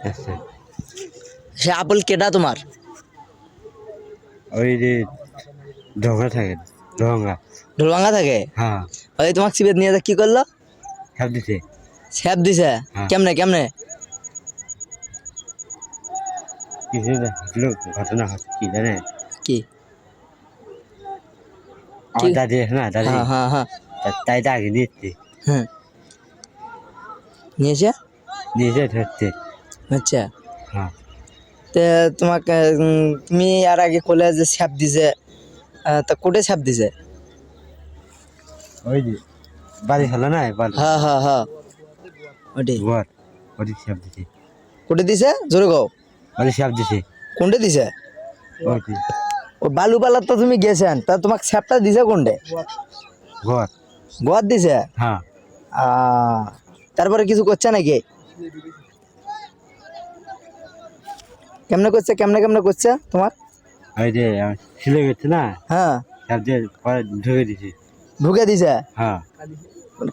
আচ্ছা সে আপেল কেটা তোমার? ওই যে ঢোকা থাকে ঢোঙ্গা। ঢোলভাঙ্গা থাকে। হ্যাঁ ওই তোমাকে সিবেত নিয়ে যা কি করলো? সব দিছে। স্যাপ দিছে? হ্যাঁ কেমনে কেমনে? কিছু ঘটলো, ঘটনা হচ্ছে কি জানে, কি কি? আমার দাদি আছে না, দাদি হ্যাঁ হ্যাঁ হ্যাঁ তাই আগে নিচ্ছে, হ্যাঁ নিয়েছে। নিজে ধরছে। আচ্ছা, হ্যাঁ তে তোমাকে তুমি আর আগে কলে যে স্যাপ দিছে, তা কোটে স্যাপ দিছে? ওই যে বাড়ি হলো না, বাড়ি হ্যাঁ হ্যাঁ হ্যাঁ ওটি ঘর ওটি সব দিছে, কোটে দিছে জোরে কও। ওটি সব দিছে। কোনটে দিছে? ওটি ও বালুপালার তো তুমি গেছেন, তা তোমাকে স্যাপটা দিছে কোনটে? ঘর। গোয়ার দিছে। হ্যাঁ তারপরে কিছু করছে নাকি? কেমনে করছে, কেমনে কেমনে করছে তোমার? ওই যে ছিলে গেছে না, হ্যাঁ সব দিয়ে পরে ঢুকে দিছে। ঢুকে দিছে? হ্যাঁ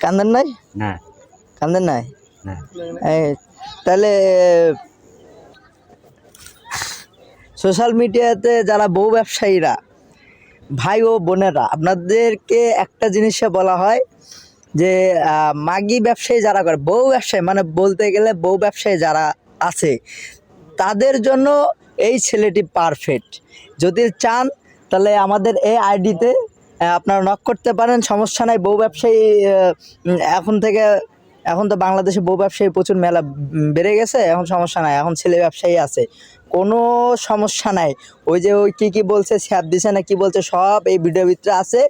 কান্দেন নাই? না কান্দেন নাই? না এই তাহলে সোশ্যাল মিডিয়াতে যারা বউ ব্যবসায়ীরা, ভাই ও বোনেরা, আপনাদেরকে একটা জিনিসে বলা হয় যে মাগি ব্যবসায়ী যারা করে, বউ ব্যবসায়ী মানে বলতে গেলে বউ ব্যবসায়ী যারা আছে তাদের জন্য এই ছেলেটি পারফেক্ট। যদি চান তাহলে আমাদের এই আইডিতে আপনারা নক করতে পারেন, সমস্যা নাই। বউ ব্যবসায়ী এখন তো বাংলাদেশে বউ ব্যবসায়ী প্রচুর মেলা বেড়ে গেছে, এখন সমস্যা নাই, এখন ছেলে ব্যবসায়ী আছে, কোনো সমস্যা নাই। ওই যে ওই কী বলছে, স্যাপ দিছে না কি বলছে, সব এই ভিডিওর ভিতরে আছে।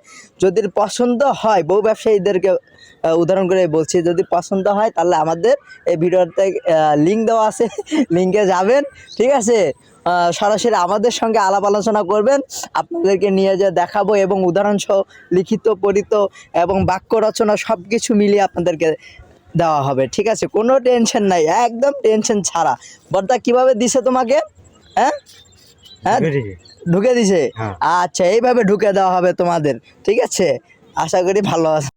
যদি পছন্দ হয়, বউ ব্যবসায়ীদেরকে উদাহরণ করে বলছি, যদি পছন্দ হয় তাহলে আমাদের এই ভিডিওতে লিঙ্ক দেওয়া আছে, লিঙ্কে যাবেন, ঠিক আছে। সরাসরি আমাদের সঙ্গে আলাপ আলোচনা করবেন, আপনাদেরকে নিয়ে যা দেখাবো এবং উদাহরণসহ লিখিত, পড়িত এবং বাক্য রচনা সব কিছু মিলিয়ে আপনাদেরকে দেওয়া হবে, ঠিক আছে। কোনো টেনশন নাই, একদম টেনশন ছাড়া। বর্দা কিভাবে দিছে তোমাকে? হ্যাঁ হ্যাঁ ঢুকে দিছে। ঢুকে দিছে। হ্যাঁ আচ্ছা, এইভাবে ঢুকে দেওয়া হবে তোমাদের, ঠিক আছে। আশা করি ভালো আছে।